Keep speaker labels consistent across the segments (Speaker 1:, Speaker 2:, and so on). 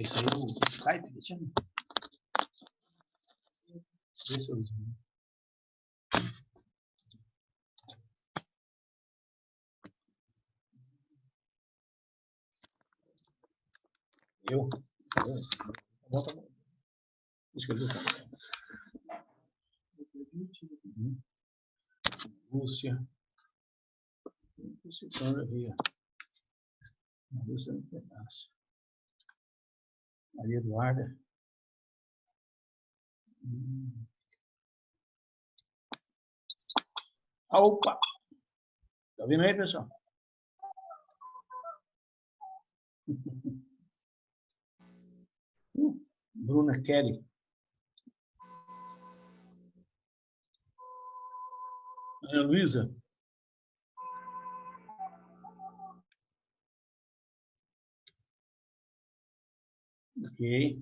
Speaker 1: Esse aí é o Skype, deixa eu ver. Esse é o eu. Bota. Escreveu. Rússia. Rússia, Rússia no pedaço. Maria Eduarda. Opa! Tá vendo aí, pessoal? Bruna Kelly. Ana Luísa. Ok.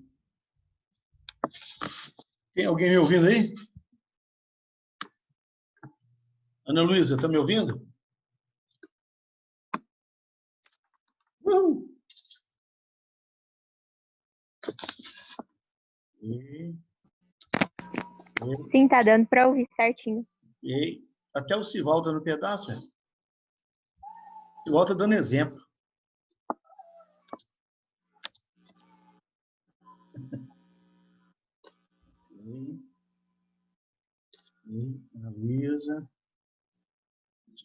Speaker 1: Tem alguém me ouvindo aí? Ana Luísa, tá me ouvindo?
Speaker 2: Sim, tá dando para ouvir certinho.
Speaker 1: E até o Sival tá no pedaço, velho. O Sival tá dando exemplo. Ana Luísa.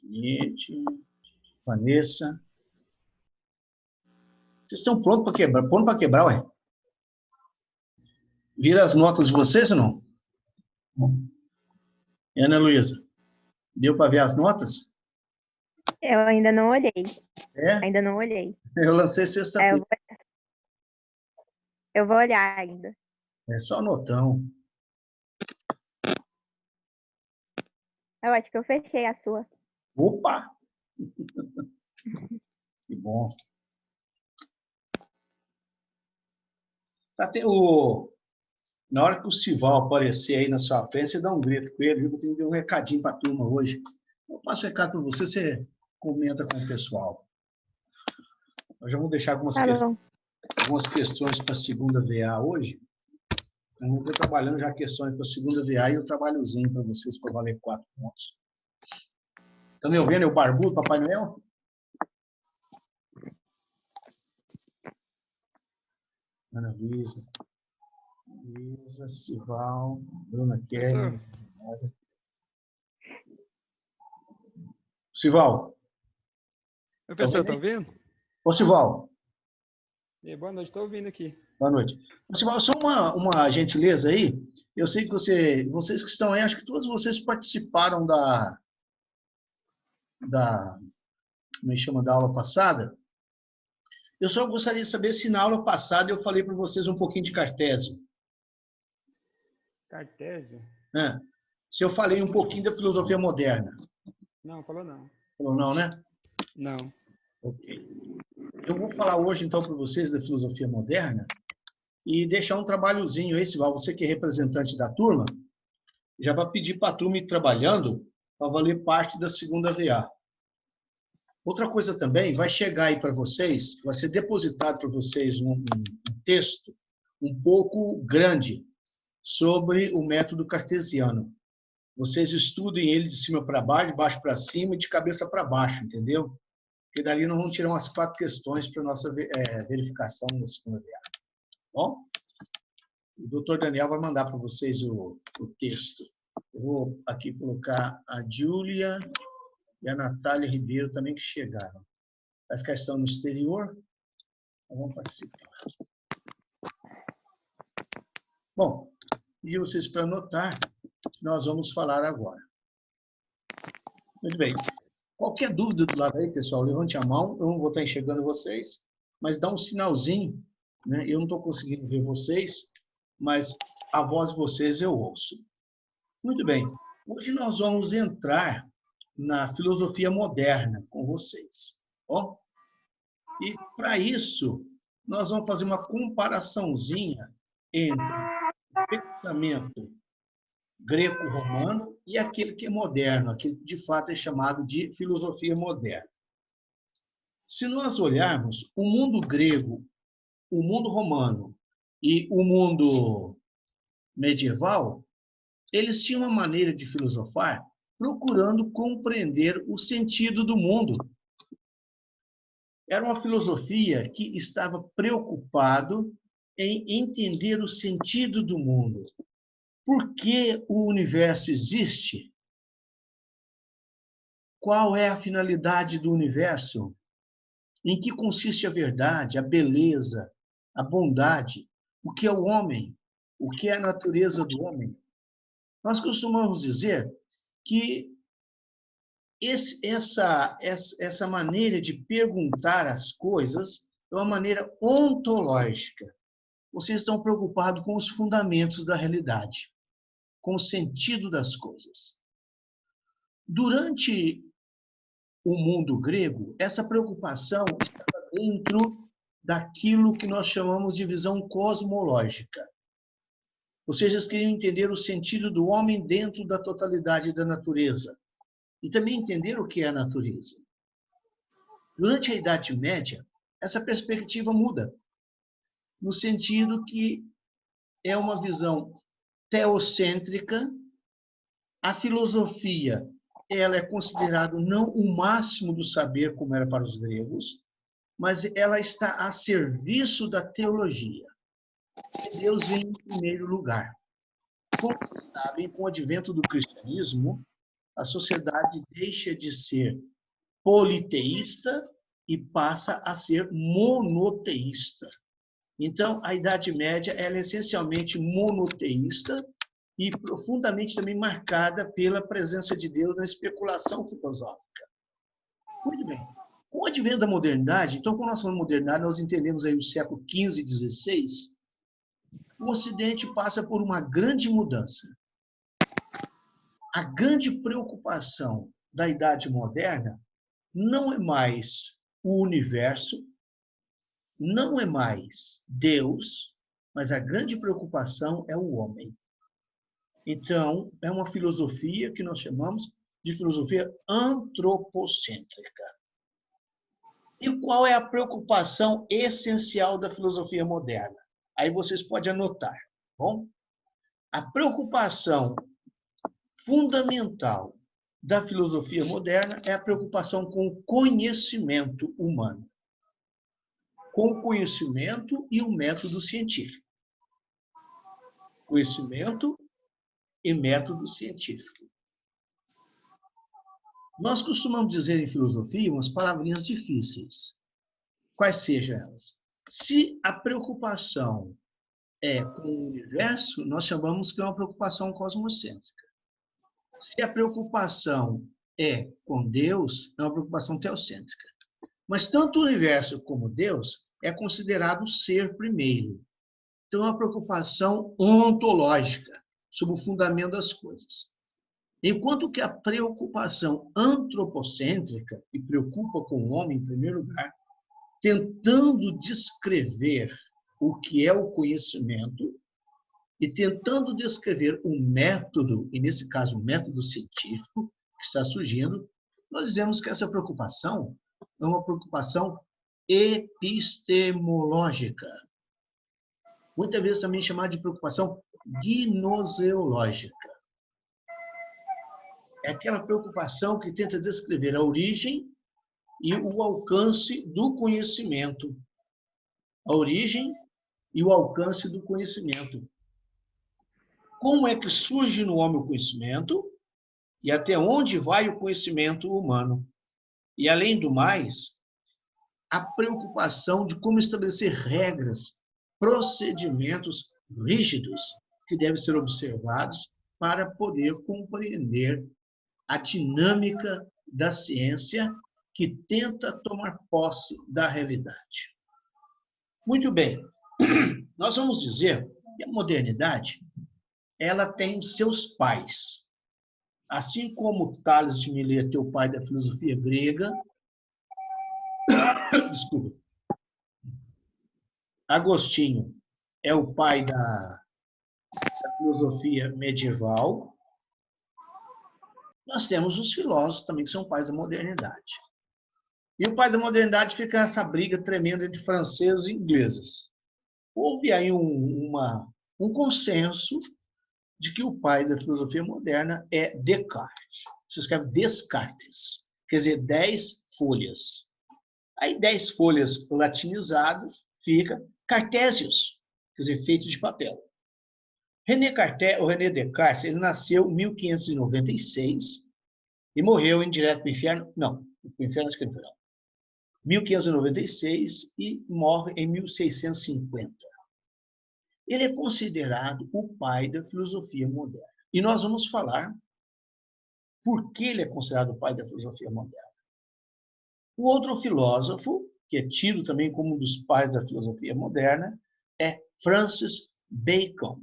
Speaker 1: Gente. Vanessa. Vocês estão prontos para quebrar? Pronto para quebrar, ué? Vira as notas de vocês ou não? Ana Luísa, deu para ver as notas?
Speaker 2: Eu ainda não olhei.
Speaker 1: É?
Speaker 2: Ainda não olhei.
Speaker 1: Eu lancei sexta-feira.
Speaker 2: Eu vou olhar ainda.
Speaker 1: É só notão.
Speaker 2: Eu acho que eu fechei a sua.
Speaker 1: Opa! Que bom. Tá, na hora que o Sival aparecer aí na sua frente, você dá um grito com ele, viu? Eu tenho que dar um recadinho para a turma hoje. Eu passo o recado para você, você comenta com o pessoal. Nós já vamos deixar algumas questões para a segunda VA hoje. Eu vou trabalhando já questões para a segunda VA e eu trabalhozinho para vocês para valer 4 pontos. Estão me ouvindo? É o Barbudo, Papai Noel? Ana Luísa. Luísa, Sival, Bruna Kelly. Sival.
Speaker 3: Oi, pessoal, tá ouvindo?
Speaker 1: Ô, Sival.
Speaker 3: Boa noite, estou ouvindo aqui.
Speaker 1: Boa noite. Sival, só uma gentileza aí. Eu sei que vocês que estão aí, acho que todos vocês participaram como é que chama, da aula passada. Eu só gostaria de saber se na aula passada eu falei para vocês um pouquinho de Cartésio.
Speaker 3: Cartésio?
Speaker 1: É. Se eu falei um pouquinho da filosofia moderna.
Speaker 3: Não, falou não.
Speaker 1: Falou não, né?
Speaker 3: Não.
Speaker 1: Ok. Eu vou falar hoje, então, para vocês da filosofia moderna e deixar um trabalhozinho aí, Sival, você que é representante da turma, já vai pedir para a turma ir trabalhando para valer parte da segunda VA. Outra coisa também, vai chegar aí para vocês, vai ser depositado para vocês um texto um pouco grande sobre o método cartesiano. Vocês estudem ele de cima para baixo, de baixo para cima e de cabeça para baixo, entendeu? Porque dali nós vamos tirar umas 4 questões para a nossa verificação da segunda VA. Bom? O doutor Daniel vai mandar para vocês o texto. Eu vou aqui colocar a Júlia e a Natália Ribeiro também que chegaram. As que estão no exterior, vão participar. Bom, pedi vocês para anotar, nós vamos falar agora. Muito bem. Qualquer dúvida do lado aí, pessoal, levante a mão. Eu não vou estar enxergando vocês, mas dá um sinalzinho, né? Eu não estou conseguindo ver vocês, mas a voz de vocês eu ouço. Muito bem. Hoje nós vamos entrar na filosofia moderna com vocês. Ó. E, para isso, nós vamos fazer uma comparaçãozinha entre o pensamento greco-romano e aquele que é moderno, aquele que, de fato, é chamado de filosofia moderna. Se nós olharmos, o mundo grego, o mundo romano e o mundo medieval, eles tinham uma maneira de filosofar procurando compreender o sentido do mundo. Era uma filosofia que estava preocupado em entender o sentido do mundo. Por que o universo existe? Qual é a finalidade do universo? Em que consiste a verdade, a beleza, a bondade? O que é o homem? O que é a natureza do homem? Nós costumamos dizer que essa maneira de perguntar as coisas é uma maneira ontológica. Vocês estão preocupados com os fundamentos da realidade, com o sentido das coisas. Durante o mundo grego, essa preocupação estava dentro daquilo que nós chamamos de visão cosmológica. Ou seja, eles queriam entender o sentido do homem dentro da totalidade da natureza. E também entender o que é a natureza. Durante a Idade Média, essa perspectiva muda, no sentido que é uma visão teocêntrica. A filosofia ela é considerada não o máximo do saber, como era para os gregos, mas ela está a serviço da teologia. Deus vem em primeiro lugar. Como vocês sabem, com o advento do cristianismo, a sociedade deixa de ser politeísta e passa a ser monoteísta. Então, a Idade Média ela é essencialmente monoteísta e profundamente também marcada pela presença de Deus na especulação filosófica. Muito bem. Com o advento da modernidade, então, quando nós falamos modernidade, nós entendemos aí o século XV e XVI, o Ocidente passa por uma grande mudança. A grande preocupação da Idade Moderna não é mais o universo, não é mais Deus, mas a grande preocupação é o homem. Então, é uma filosofia que nós chamamos de filosofia antropocêntrica. E qual é a preocupação essencial da filosofia moderna? Aí vocês podem anotar, bom? A preocupação fundamental da filosofia moderna é a preocupação com o conhecimento humano, com o conhecimento e o método científico. Conhecimento e método científico. Nós costumamos dizer em filosofia umas palavrinhas difíceis, quais sejam elas. Se a preocupação é com o universo, nós chamamos que é uma preocupação cosmocêntrica. Se a preocupação é com Deus, é uma preocupação teocêntrica. Mas tanto o universo como Deus é considerado ser primeiro. Então, é uma preocupação ontológica, sobre o fundamento das coisas. Enquanto que a preocupação antropocêntrica, que preocupa com o homem em primeiro lugar, tentando descrever o que é o conhecimento e tentando descrever o método, e nesse caso o método científico que está surgindo, nós dizemos que essa preocupação é uma preocupação epistemológica. Muitas vezes também chamada de preocupação gnoseológica. É aquela preocupação que tenta descrever a origem e o alcance do conhecimento. A origem e o alcance do conhecimento. Como é que surge no homem o conhecimento e até onde vai o conhecimento humano? E, além do mais, a preocupação de como estabelecer regras, procedimentos rígidos que devem ser observados para poder compreender a dinâmica da ciência que tenta tomar posse da realidade. Muito bem, nós vamos dizer que a modernidade ela tem os seus pais. Assim como Tales de Mileto é o pai da filosofia grega, desculpa, Agostinho é o pai da filosofia medieval, nós temos os filósofos também que são pais da modernidade. E o pai da modernidade fica essa briga tremenda entre franceses e ingleses. houve aí um consenso de que o pai da filosofia moderna é Descartes. Se escreve Descartes, quer dizer, 10 folhas. Aí 10 folhas latinizado fica Cartésios, quer dizer, feito de papel. René Descartes, ele nasceu em 1596 e morreu em direto para o inferno. Não, para o inferno acho que ele foi, não. 1596 e morre em 1650. Ele é considerado o pai da filosofia moderna. E nós vamos falar por que ele é considerado o pai da filosofia moderna. O outro filósofo, que é tido também como um dos pais da filosofia moderna, é Francis Bacon.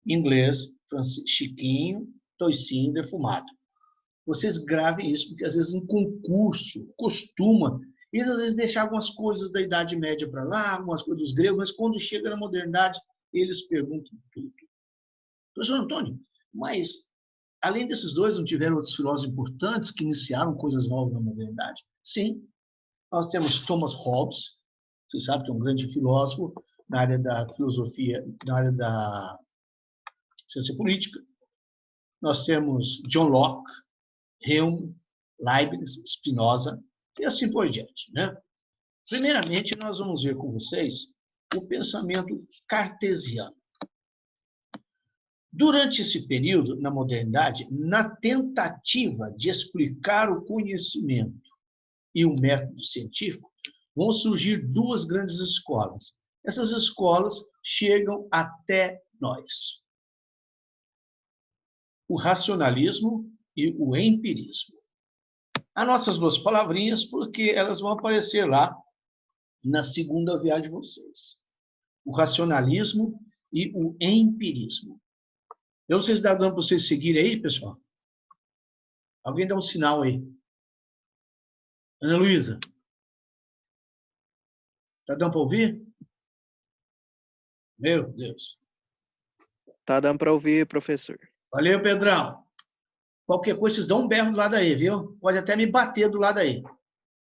Speaker 1: Em inglês, Chiquinho, toicinho defumado. Vocês gravem isso, porque às vezes em concurso, costuma, eles às vezes deixam algumas coisas da Idade Média para lá, algumas coisas dos gregos, mas quando chega na modernidade, eles perguntam tudo. Professor Antônio, mas além desses dois, não tiveram outros filósofos importantes que iniciaram coisas novas na modernidade? Sim. Nós temos Thomas Hobbes, você sabe que é um grande filósofo na área da filosofia, na área da ciência política. Nós temos John Locke, Hume, Leibniz, Spinoza e assim por diante, né? Primeiramente, nós vamos ver com vocês o pensamento cartesiano. Durante esse período, na modernidade, na tentativa de explicar o conhecimento e o método científico, vão surgir duas grandes escolas. Essas escolas chegam até nós. O racionalismo e o empirismo. As nossas duas palavrinhas, porque elas vão aparecer lá na segunda viagem de vocês. O racionalismo e o empirismo. Eu não sei se dá dando para vocês seguirem aí, pessoal. Alguém dá um sinal aí. Ana Luísa. Está dando para ouvir? Meu Deus.
Speaker 4: Tá dando para ouvir, professor.
Speaker 1: Valeu, Pedrão. Qualquer coisa, vocês dão um berro do lado aí, viu? Pode até me bater do lado aí.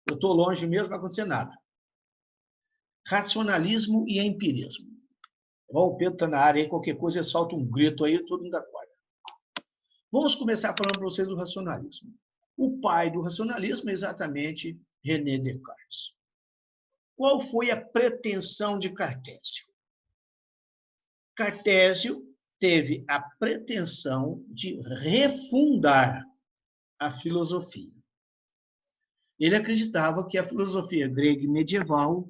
Speaker 1: Eu estou longe mesmo, não vai acontecer nada. Racionalismo e empirismo. Bom, o Pedro está na área aí, qualquer coisa, ele solta um grito aí, todo mundo acorda. Vamos começar falando para vocês do racionalismo. O pai do racionalismo é exatamente René Descartes. Qual foi a pretensão de Cartésio? Cartésio teve a pretensão de refundar a filosofia. Ele acreditava que a filosofia grega medieval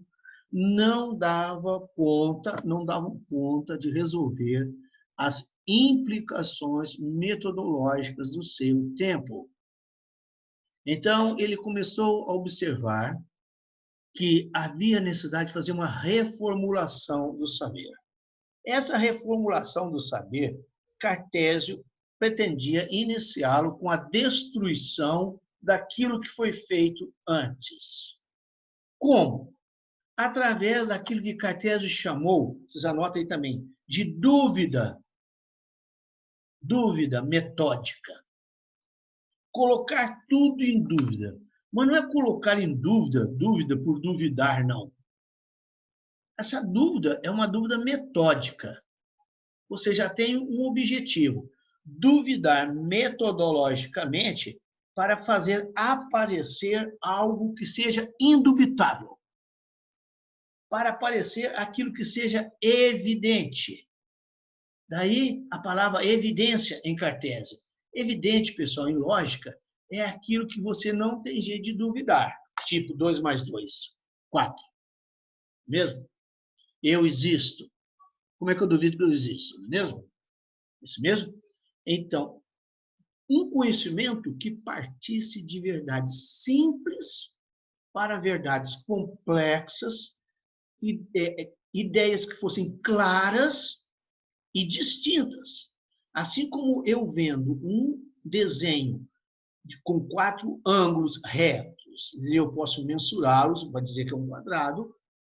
Speaker 1: não davam conta de resolver as implicações metodológicas do seu tempo. Então, ele começou a observar que havia necessidade de fazer uma reformulação do saber. Essa reformulação do saber, Cartésio pretendia iniciá-lo com a destruição daquilo que foi feito antes. Como? Através daquilo que Cartésio chamou, vocês anotam aí também, de dúvida metódica. Colocar tudo em dúvida. Mas não é colocar em dúvida por duvidar, não. Essa dúvida é uma dúvida metódica. Você já tem um objetivo. Duvidar metodologicamente para fazer aparecer algo que seja indubitável. Para aparecer aquilo que seja evidente. Daí a palavra evidência em Cartésio. Evidente, pessoal, em lógica, é aquilo que você não tem jeito de duvidar. Tipo 2 mais 2, 4. Mesmo? Eu existo. Como é que eu duvido que eu existo? Não é mesmo? Isso mesmo? Então, um conhecimento que partisse de verdades simples para verdades complexas, ideias que fossem claras e distintas. Assim como eu vendo um desenho com 4 ângulos retos, e eu posso mensurá-los, vai dizer que é um quadrado,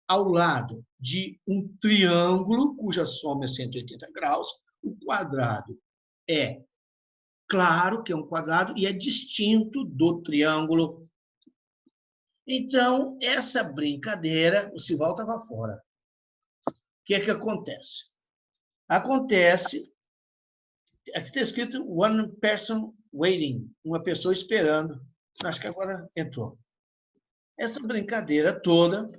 Speaker 1: ao lado de um triângulo, cuja soma é 180 graus, o quadrado é claro que é um quadrado e é distinto do triângulo. Então, essa brincadeira, o Sival estava fora. que é que acontece? Acontece, aqui está escrito one person waiting, uma pessoa esperando. Acho que agora entrou. Essa brincadeira toda,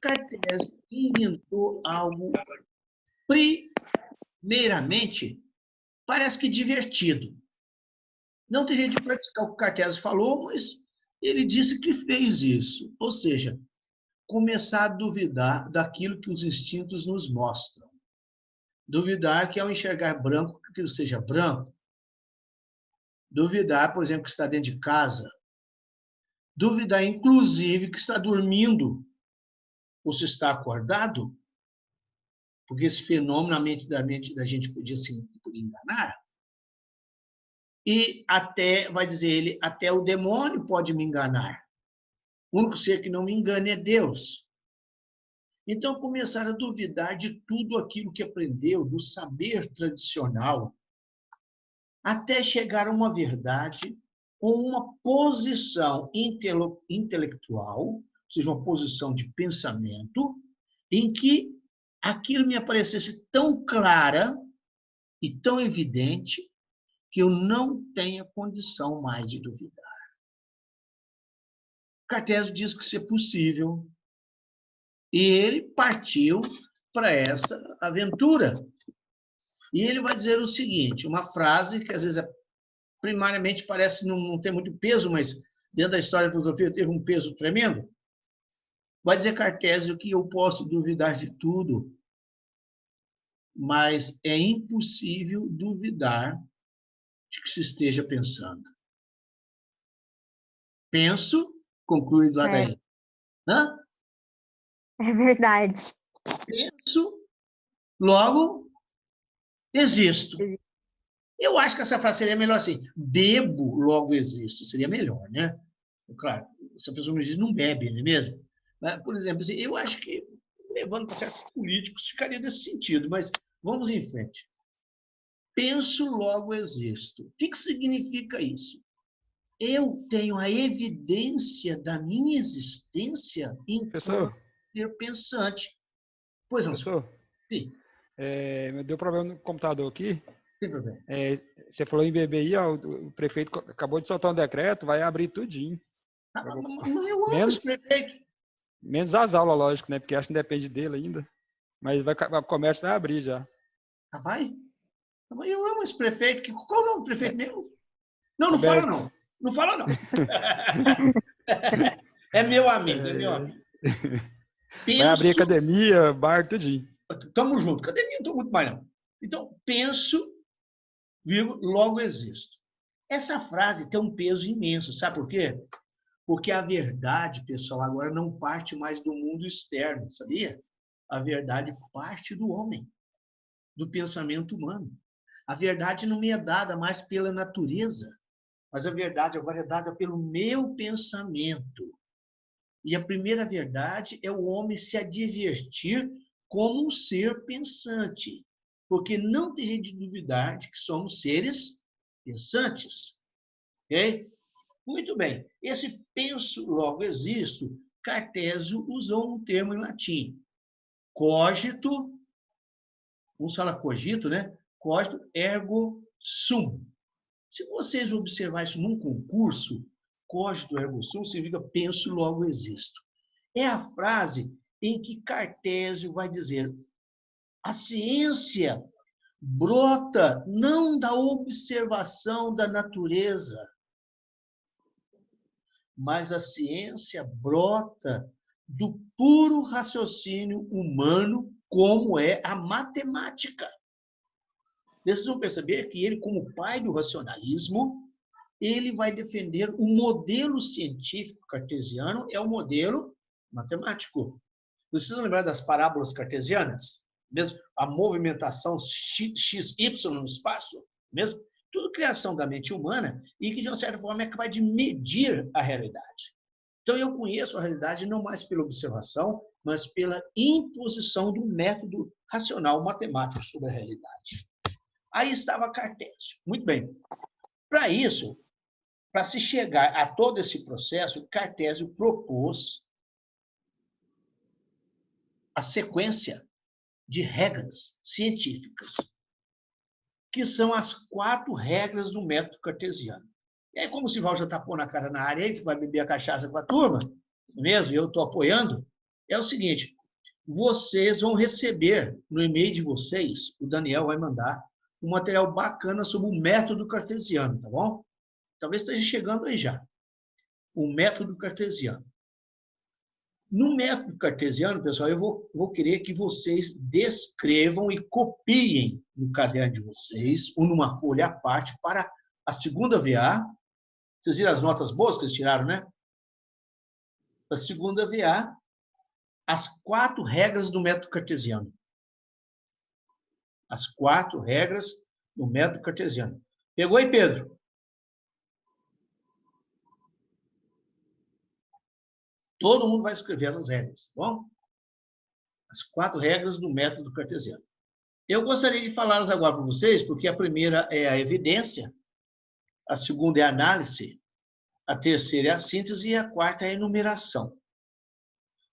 Speaker 1: Cartésio inventou algo, primeiramente, parece que divertido. Não tem jeito de praticar o que o Cartésio falou, mas ele disse que fez isso. Ou seja, começar a duvidar daquilo que os instintos nos mostram. Duvidar que ao enxergar branco, que aquilo seja branco. Duvidar, por exemplo, que está dentro de casa. Duvidar, inclusive, que está dormindo ou se está acordado, porque esse fenômeno na mente da gente podia enganar. E até, vai dizer ele, até o demônio pode me enganar. O único ser que não me engana é Deus. Então, começaram a duvidar de tudo aquilo que aprendeu, do saber tradicional, até chegar a uma verdade com uma posição intelectual, ou seja, uma posição de pensamento, em que aquilo me aparecesse tão clara e tão evidente que eu não tenha condição mais de duvidar. Cartésio diz que isso é possível. E ele partiu para essa aventura. E ele vai dizer o seguinte, uma frase que às vezes primariamente parece não ter muito peso, mas dentro da história da filosofia teve um peso tremendo. Vai dizer Cartésio que eu posso duvidar de tudo, mas é impossível duvidar de que se esteja pensando. Penso, conclui Ladain. Hã?
Speaker 2: É verdade.
Speaker 1: Penso, logo existo. Eu acho que essa frase seria melhor assim. Bebo, logo existo. Seria melhor, né? Claro, se a pessoa não diz, não bebe, não é mesmo? Por exemplo, assim, eu acho que, levando para certos políticos, ficaria nesse sentido, mas vamos em frente. Penso, logo existo. O que significa isso? Eu tenho a evidência da minha existência enquanto ser pensante. Pois não,
Speaker 3: professor?
Speaker 1: Sim.
Speaker 3: Deu problema no computador aqui.
Speaker 1: Sem problema.
Speaker 3: Você falou em beber aí, ó, o prefeito acabou de soltar um decreto, vai abrir tudinho.
Speaker 1: Mas eu amo esse prefeito.
Speaker 3: Menos as aulas, lógico, né? Porque acho que não depende dele ainda. Mas o comércio vai abrir já.
Speaker 1: Vai? Eu amo esse prefeito. Qual o nome do prefeito mesmo? Não
Speaker 3: Roberto.
Speaker 1: fala não. Não fala não. É meu amigo, é meu amigo.
Speaker 3: Vai abrir academia, bar, tudinho.
Speaker 1: Tamo junto. Academia não tô muito mais não. Então, penso, vivo, logo existo. Essa frase tem um peso imenso. Sabe por quê? Porque a verdade, pessoal, agora não parte mais do mundo externo, sabia? A verdade parte do homem, do pensamento humano. A verdade não me é dada mais pela natureza, mas a verdade agora é dada pelo meu pensamento. E a primeira verdade é o homem se advertir como um ser pensante, porque não tem jeito de duvidar de que somos seres pensantes. Ok? Muito bem. Esse penso, logo existo, Cartésio usou um termo em latim. Cogito, vamos falar cogito, né? Cogito ergo sum. Se vocês observarem isso num concurso, cogito ergo sum significa penso, logo existo. É a frase em que Cartésio vai dizer: a ciência brota não da observação da natureza, mas a ciência brota do puro raciocínio humano, como é a matemática. Vocês vão perceber que ele, como pai do racionalismo, ele vai defender o modelo científico cartesiano, é o modelo matemático. Vocês vão lembrar das parábolas cartesianas? Mesmo a movimentação x, y no espaço? Mesmo? Tudo criação da mente humana e que, de uma certa forma, é capaz de medir a realidade. Então, eu conheço a realidade não mais pela observação, mas pela imposição do método racional matemático sobre a realidade. Aí estava Cartésio. Muito bem. Para isso, para se chegar a todo esse processo, Cartésio propôs a sequência de regras científicas, que são as 4 regras do método cartesiano. E aí, como o Sival já tapou na cara na área aí, você vai beber a cachaça com a turma, mesmo, e eu estou apoiando, é o seguinte, vocês vão receber no e-mail de vocês, o Daniel vai mandar um material bacana sobre o método cartesiano, tá bom? Talvez esteja chegando aí já. O método cartesiano. No método cartesiano, pessoal, eu vou querer que vocês descrevam e copiem no caderno de vocês, ou numa folha à parte, para a segunda VA. Vocês viram as notas boas que eles tiraram, né? A segunda VA, as 4 regras do método cartesiano. As 4 regras do método cartesiano. Pegou aí, Pedro? Todo mundo vai escrever essas regras, tá bom? As 4 regras do método cartesiano. Eu gostaria de falá-las agora para vocês, porque a primeira é a evidência, a segunda é a análise, a terceira é a síntese e a quarta é a enumeração.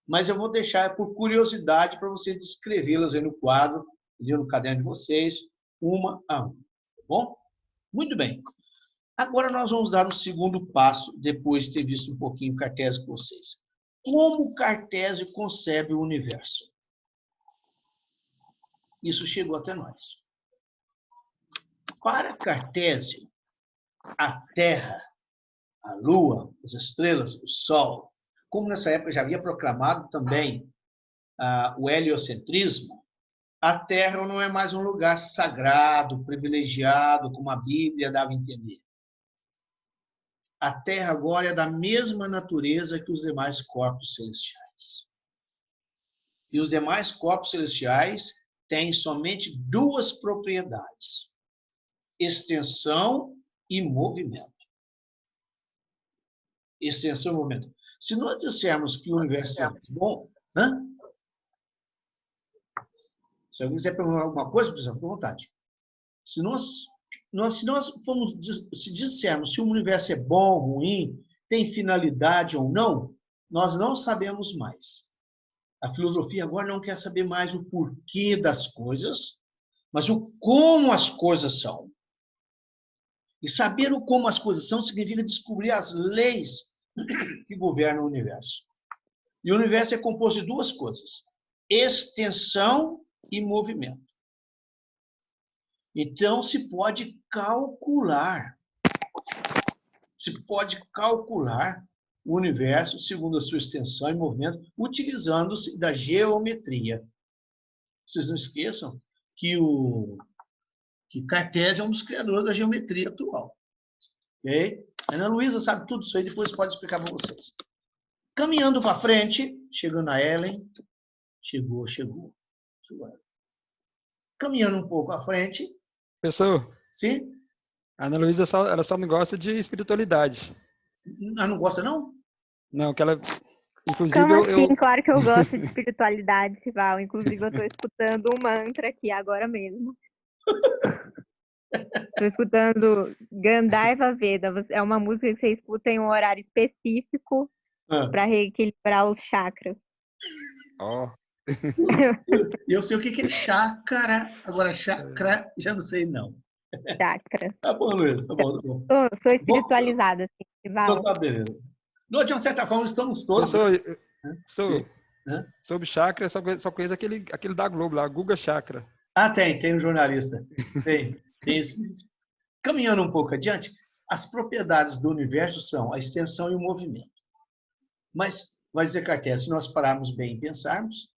Speaker 1: Mas eu vou deixar por curiosidade para vocês descrevê-las aí no quadro, no caderno de vocês, uma a uma. Tá bom? Muito bem. Agora nós vamos dar o segundo passo, depois de ter visto um pouquinho Cartésio com vocês. Como Cartésio concebe o universo? Isso chegou até nós. Para Cartésio, a Terra, a Lua, as estrelas, o Sol, como nessa época já havia proclamado também o heliocentrismo, a Terra não é mais um lugar sagrado, privilegiado, como a Bíblia dava a entender. A Terra agora é da mesma natureza que os demais corpos celestiais. E os demais corpos celestiais têm somente 2 propriedades: extensão e movimento. Extensão e movimento. Se nós dissermos que o universo é bom... Se alguém quiser perguntar alguma coisa, pessoal, fica à vontade. Se dissermos se o universo é bom, ruim, tem finalidade ou não, nós não sabemos mais. A filosofia agora não quer saber mais o porquê das coisas, mas o como as coisas são. E saber o como as coisas são significa descobrir as leis que governam o universo. E o universo é composto de 2 coisas: extensão e movimento. Então, se pode calcular o universo segundo a sua extensão e movimento, utilizando-se da geometria. Vocês não esqueçam que Cartésio é um dos criadores da geometria atual. Ok? Ana Luísa sabe tudo isso aí, depois pode explicar para vocês. Caminhando para frente, chegando a Ellen. Chegou. Caminhando um pouco à frente.
Speaker 3: Professor,
Speaker 1: Sim?
Speaker 3: a Ana Luísa ela só não gosta de espiritualidade.
Speaker 1: Ah, não gosta, não?
Speaker 3: Não, que ela... Inclusive,
Speaker 2: Como assim? Claro que eu gosto de espiritualidade, Sival. Inclusive, eu estou escutando um mantra aqui agora mesmo. Estou escutando Gandharva Veda. É uma música que você escuta em um horário específico para reequilibrar os chakras.
Speaker 3: Ó.
Speaker 1: Eu sei o que é chácara. Agora, chakra, já não sei, não.
Speaker 2: Chakra.
Speaker 1: Tá bom, Luiz. Tá bom.
Speaker 2: Sou espiritualizada, assim, Sival.
Speaker 1: Então, tá beleza. De uma certa forma, estamos todos...
Speaker 3: Professor, sobre chakra, só conheço aquele da Globo lá, Guga Chakra.
Speaker 1: Ah, tem um jornalista. Tem isso mesmo. Caminhando um pouco adiante, as propriedades do universo são a extensão e o movimento. Mas, vai dizer Cartésio, se nós pararmos bem e pensarmos,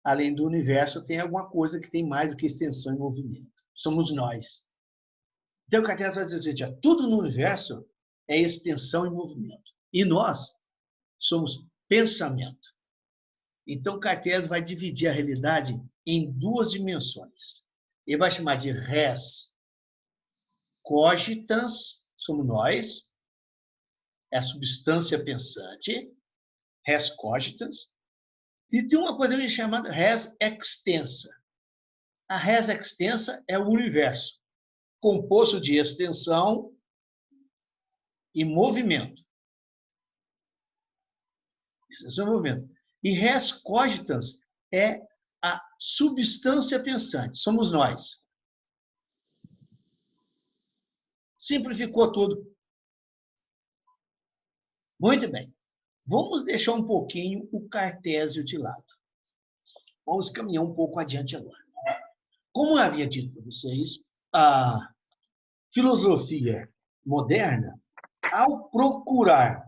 Speaker 1: além do universo, tem alguma coisa que tem mais do que extensão e movimento. Somos nós. Então, Cartésio vai dizer, gente, tudo no universo é extensão e movimento. E nós somos pensamento. Então, Cartésio vai dividir a realidade em 2 dimensões. Ele vai chamar de res cogitans, somos nós, é a substância pensante, res cogitans, e tem uma coisa chamada res extensa. A res extensa é o universo, composto de extensão e movimento. Extensão e movimento. E res cogitans é a substância pensante, somos nós. Simplificou tudo. Muito bem. Vamos deixar um pouquinho o Cartésio de lado. Vamos caminhar um pouco adiante agora. Como eu havia dito para vocês, a filosofia moderna, ao procurar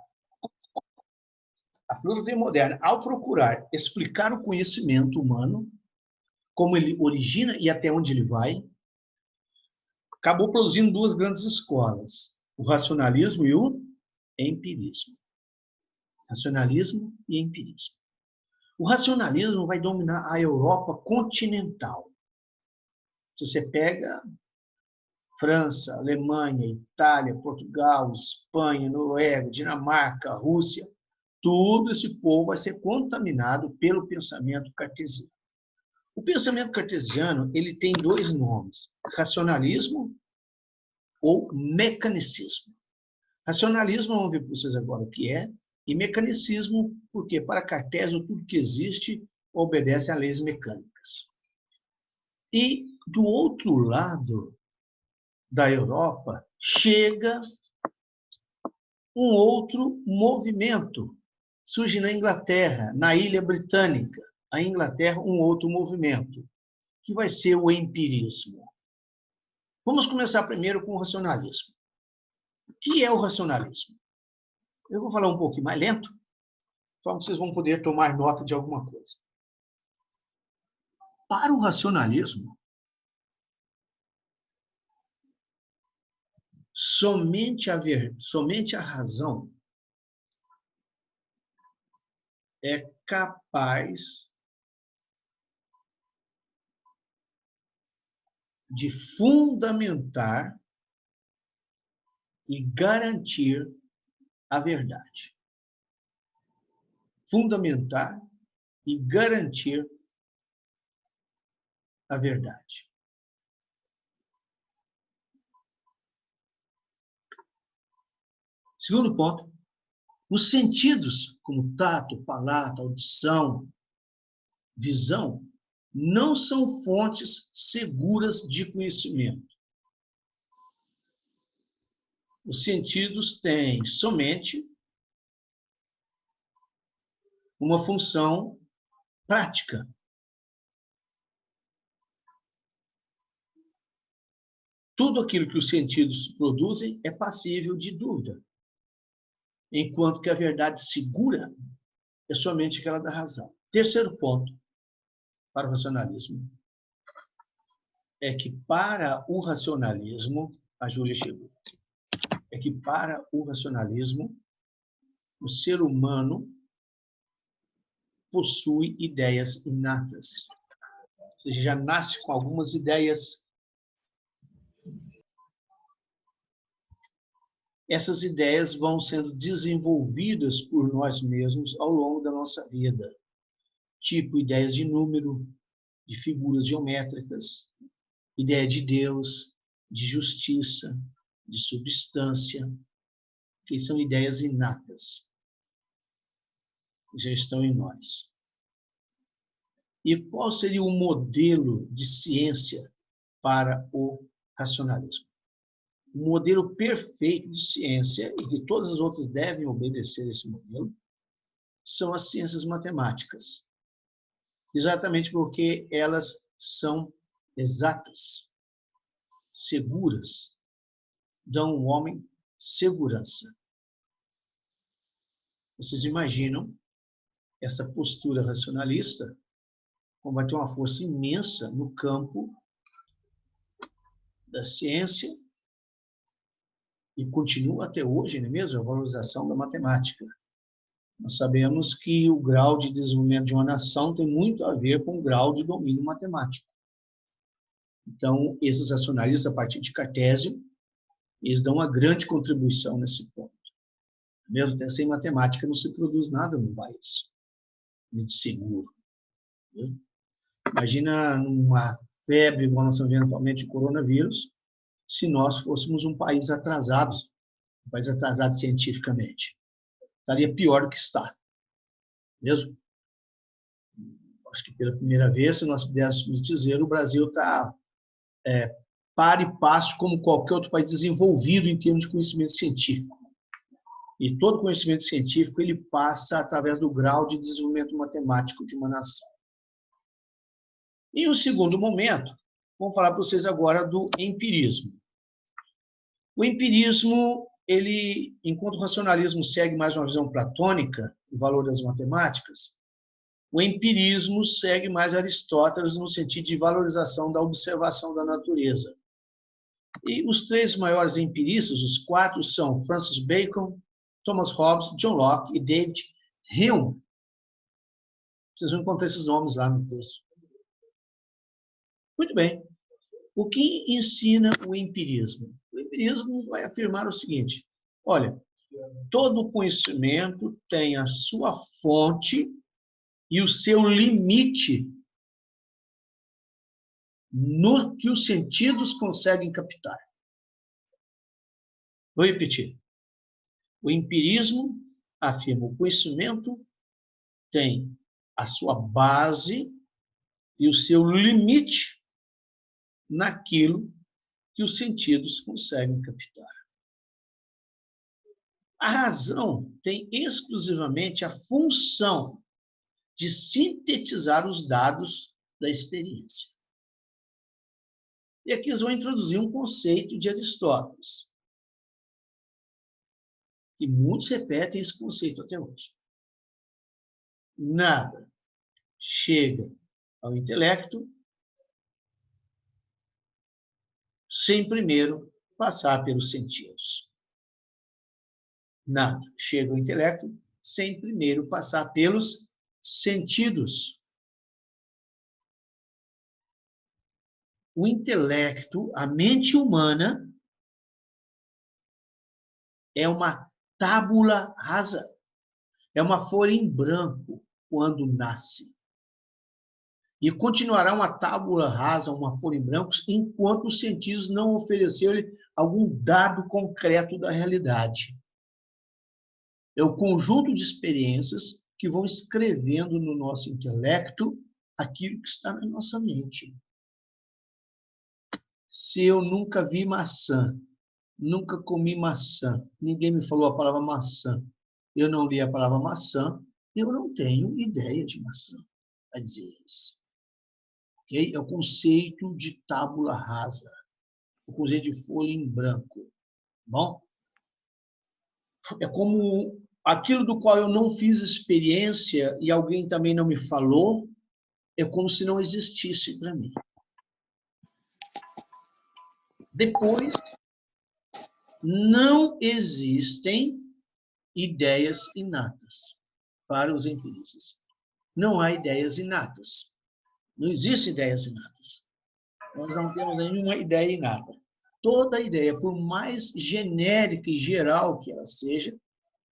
Speaker 1: explicar o conhecimento humano, como ele origina e até onde ele vai, acabou produzindo duas grandes escolas, o racionalismo e o empirismo. Racionalismo e empirismo. O racionalismo vai dominar a Europa continental. Se você pega França, Alemanha, Itália, Portugal, Espanha, Noruega, Dinamarca, Rússia, todo esse povo vai ser contaminado pelo pensamento cartesiano. O pensamento cartesiano ele tem dois nomes, racionalismo ou mecanicismo. Racionalismo, vamos ver para vocês agora o que é, e mecanicismo, porque para Cartésio tudo que existe obedece a leis mecânicas. E do outro lado da Europa chega um outro movimento. Surge na Inglaterra, na Ilha Britânica, a Inglaterra, um outro movimento, que vai ser o empirismo. Vamos começar primeiro com o racionalismo. O que é o racionalismo? Eu vou falar um pouquinho mais lento, para vocês vão poder tomar nota de alguma coisa. Para o racionalismo, somente a razão é capaz de fundamentar e garantir a verdade. Fundamentar e garantir a verdade. Segundo ponto, os sentidos, como tato, palato, audição, visão, não são fontes seguras de conhecimento. Os sentidos têm somente uma função prática. Tudo aquilo que os sentidos produzem é passível de dúvida, enquanto que a verdade segura é somente aquela da razão. Terceiro ponto para o racionalismo é que para o racionalismo, a Júlia chegou, é que para o racionalismo, o ser humano possui ideias inatas. Ou seja, já nasce com algumas ideias. Essas ideias vão sendo desenvolvidas por nós mesmos ao longo da nossa vida. Tipo, ideias de número, de figuras geométricas, ideia de Deus, de justiça, de substância, que são ideias inatas. Já estão em nós. E qual seria o modelo de ciência para o racionalismo? O modelo perfeito de ciência, e que todas as outras devem obedecer esse modelo, são as ciências matemáticas. Exatamente porque elas são exatas, seguras, dão ao homem segurança. Vocês imaginam essa postura racionalista, como vai ter uma força imensa no campo da ciência, e continua até hoje, não é mesmo? A valorização da matemática. Nós sabemos que o grau de desenvolvimento de uma nação tem muito a ver com o grau de domínio matemático. Então, esses racionalistas, a partir de Cartésio, eles dão uma grande contribuição nesse ponto. Mesmo até sem matemática não se produz nada no país de seguro. Imagina numa febre, igual nós estamos vendo atualmente, o coronavírus, se nós fôssemos um país atrasado cientificamente. Estaria pior do que está. Mesmo? acho que pela primeira vez, se nós pudéssemos dizer, o Brasil está par e passo como qualquer outro país desenvolvido em termos de conhecimento científico. E todo conhecimento científico ele passa através do grau de desenvolvimento matemático de uma nação. Em um segundo momento, vamos falar para vocês agora do empirismo. O empirismo, ele, enquanto o racionalismo segue mais uma visão platônica, o valor das matemáticas, o empirismo segue mais Aristóteles no sentido de valorização da observação da natureza. E os três maiores empiristas, os quatro, são Francis Bacon, Thomas Hobbes, John Locke e David Hume. Vocês vão encontrar esses nomes lá no texto. Muito bem. O que ensina o empirismo? O empirismo vai afirmar o seguinte: olha, todo conhecimento tem a sua fonte e o seu limite no que os sentidos conseguem captar. Vou repetir. O empirismo afirma que o conhecimento tem a sua base e o seu limite naquilo que os sentidos conseguem captar. A razão tem exclusivamente a função de sintetizar os dados da experiência. E aqui eles vão introduzir um conceito de Aristóteles. E muitos repetem esse conceito até hoje. Nada chega ao intelecto sem primeiro passar pelos sentidos. Nada chega ao intelecto sem primeiro passar pelos sentidos. O intelecto, a mente humana, é uma tábula rasa. É uma folha em branco quando nasce. E continuará uma tábula rasa, uma folha em branco, enquanto os sentidos não oferecerem algum dado concreto da realidade. É o conjunto de experiências que vão escrevendo no nosso intelecto aquilo que está na nossa mente. Se eu nunca vi maçã, nunca comi maçã, ninguém me falou a palavra maçã, eu não li a palavra maçã, eu não tenho ideia de maçã, vai dizer isso. Okay? É o conceito de tábula rasa, o conceito de folha em branco. Bom? É como aquilo do qual eu não fiz experiência e alguém também não me falou, é como se não existisse para mim. Depois, não existem ideias inatas para os empiristas. Não há ideias inatas. Não existem ideias inatas. Nós não temos nenhuma ideia inata. Toda ideia, por mais genérica e geral que ela seja,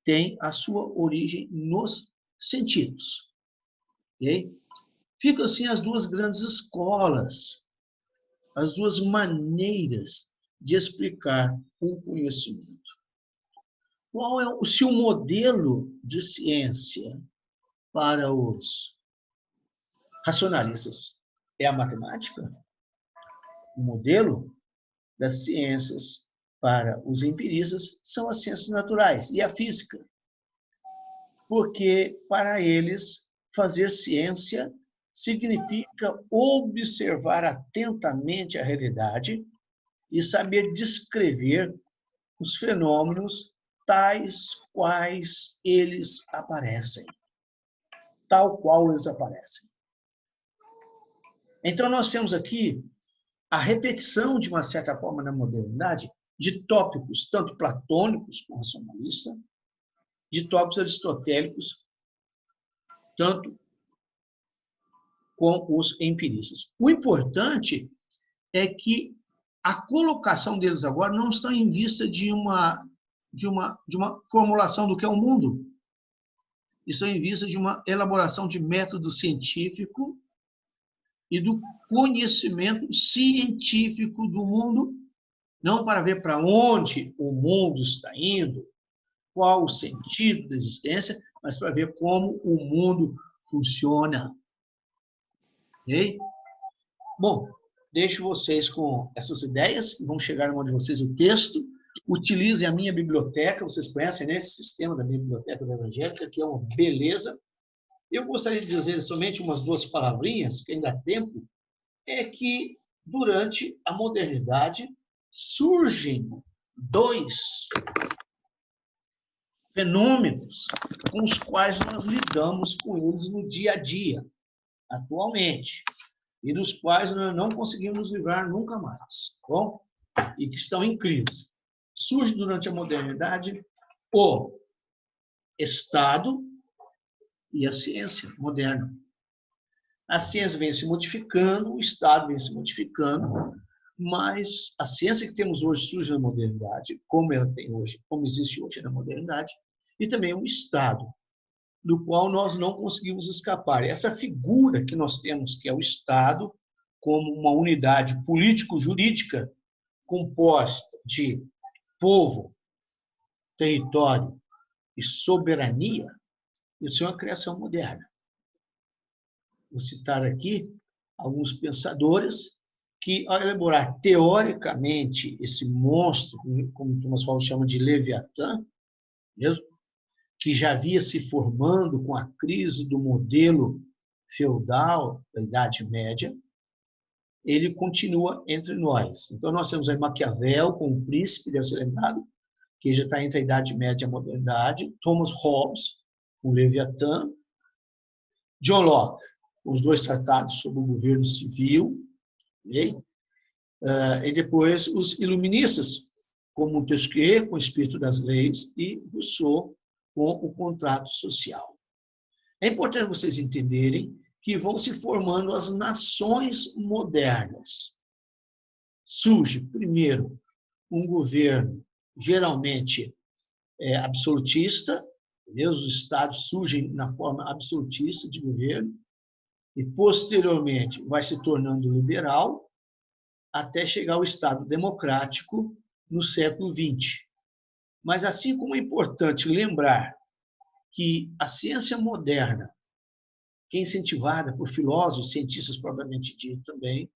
Speaker 1: tem a sua origem nos sentidos. Okay? Ficam assim as duas grandes escolas, as duas maneiras de explicar o conhecimento. Qual é se o modelo de ciência para os racionalistas é a matemática? O modelo das ciências para os empiristas são as ciências naturais e a física. Porque, para eles, fazer ciência significa observar atentamente a realidade e saber descrever os fenômenos tais quais eles aparecem. Tal qual eles aparecem. Então, nós temos aqui a repetição, de uma certa forma, na modernidade, de tópicos, tanto platônicos como racionalistas, de tópicos aristotélicos, tanto com os empiristas. O importante é que a colocação deles agora não está em vista de uma formulação do que é o mundo. Está em vista de uma elaboração de método científico e do conhecimento científico do mundo, não para ver para onde o mundo está indo, qual o sentido da existência, mas para ver como o mundo funciona. Ok? Bom, deixo vocês com essas ideias, vão chegar na mão de vocês o texto. Utilizem a minha biblioteca, vocês conhecem, né, esse sistema da Biblioteca da Evangélica, que é uma beleza. Eu gostaria de dizer somente umas 2 palavrinhas, que ainda há tempo, é que durante a modernidade surgem 2 fenômenos com os quais nós lidamos com eles no dia a dia, atualmente, e dos quais nós não conseguimos nos livrar nunca mais, tá bom? E que estão em crise. Surge durante a modernidade o Estado e a ciência moderna. A ciência vem se modificando, o Estado vem se modificando, mas a ciência que temos hoje surge na modernidade, como ela tem hoje, como existe hoje na modernidade, e também o Estado, do qual nós não conseguimos escapar. Essa figura que nós temos, que é o Estado, como uma unidade político-jurídica composta de povo, território e soberania, isso é uma criação moderna. Vou citar aqui alguns pensadores que, ao elaborar teoricamente esse monstro, como Thomas Hobbes chama de Leviatã, mesmo, que já havia se formando com a crise do modelo feudal da Idade Média, ele continua entre nós. Então, nós temos aí Maquiavel, com o Príncipe, deve ser lembrado, que já está entre a Idade Média e a Modernidade, Thomas Hobbes, com Leviatã, John Locke, os 2 tratados sobre o governo civil, okay? E depois os iluministas, como Montesquieu, com o espírito das leis, e Rousseau, com o contrato social. É importante vocês entenderem que vão se formando as nações modernas. Surge, primeiro, um governo geralmente absolutista, os estados surgem na forma absolutista de governo, e posteriormente vai se tornando liberal, até chegar ao Estado democrático no século XX. Mas, assim como é importante lembrar que a ciência moderna, que é incentivada por filósofos, cientistas propriamente dito também,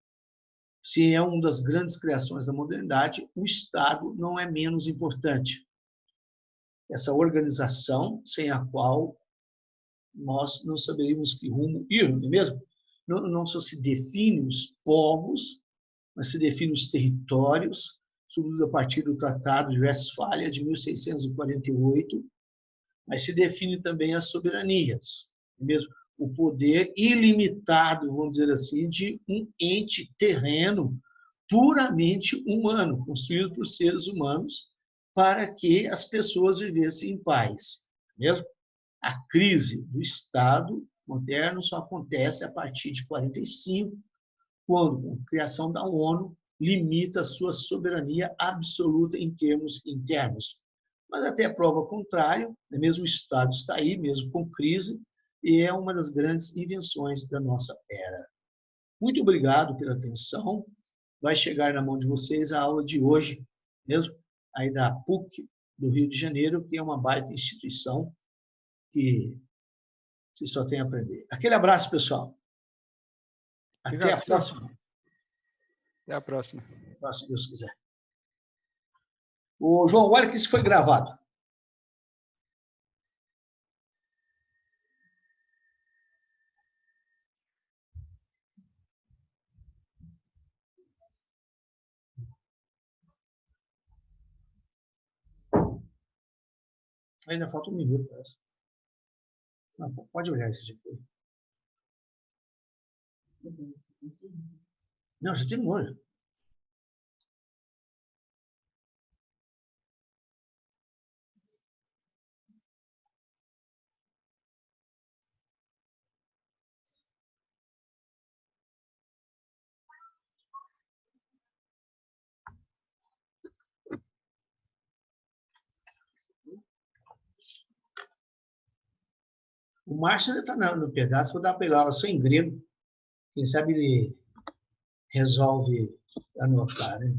Speaker 1: se é uma das grandes criações da modernidade, o Estado não é menos importante. Essa organização sem a qual nós não saberíamos que rumo ir, não é mesmo? Não só se define os povos, mas se define os territórios, sobretudo a partir do Tratado de Westfália de 1648, mas se define também as soberanias, não é mesmo? O poder ilimitado, vamos dizer assim, de um ente terreno puramente humano, construído por seres humanos, para que as pessoas vivessem em paz, não é mesmo? A crise do Estado moderno só acontece a partir de 45, quando, com a criação da ONU, limita a sua soberania absoluta em termos internos. Mas até a prova contrária, mesmo o Estado está aí, mesmo com crise, e é uma das grandes invenções da nossa era. Muito obrigado pela atenção. Vai chegar na mão de vocês a aula de hoje, mesmo aí da PUC do Rio de Janeiro, que é uma baita instituição que você só tem a aprender. Aquele abraço, pessoal. Até a próxima.
Speaker 3: Até a próxima.
Speaker 1: Se Deus quiser. Ô, João, olha que isso foi gravado. Ainda falta 1 minuto, parece. Não, pode olhar esse já foi. Não, já terminou. Já. O Márcio ainda está no pedaço, vou dar para ele aula só em grego. Quem sabe ele resolve anotar, né?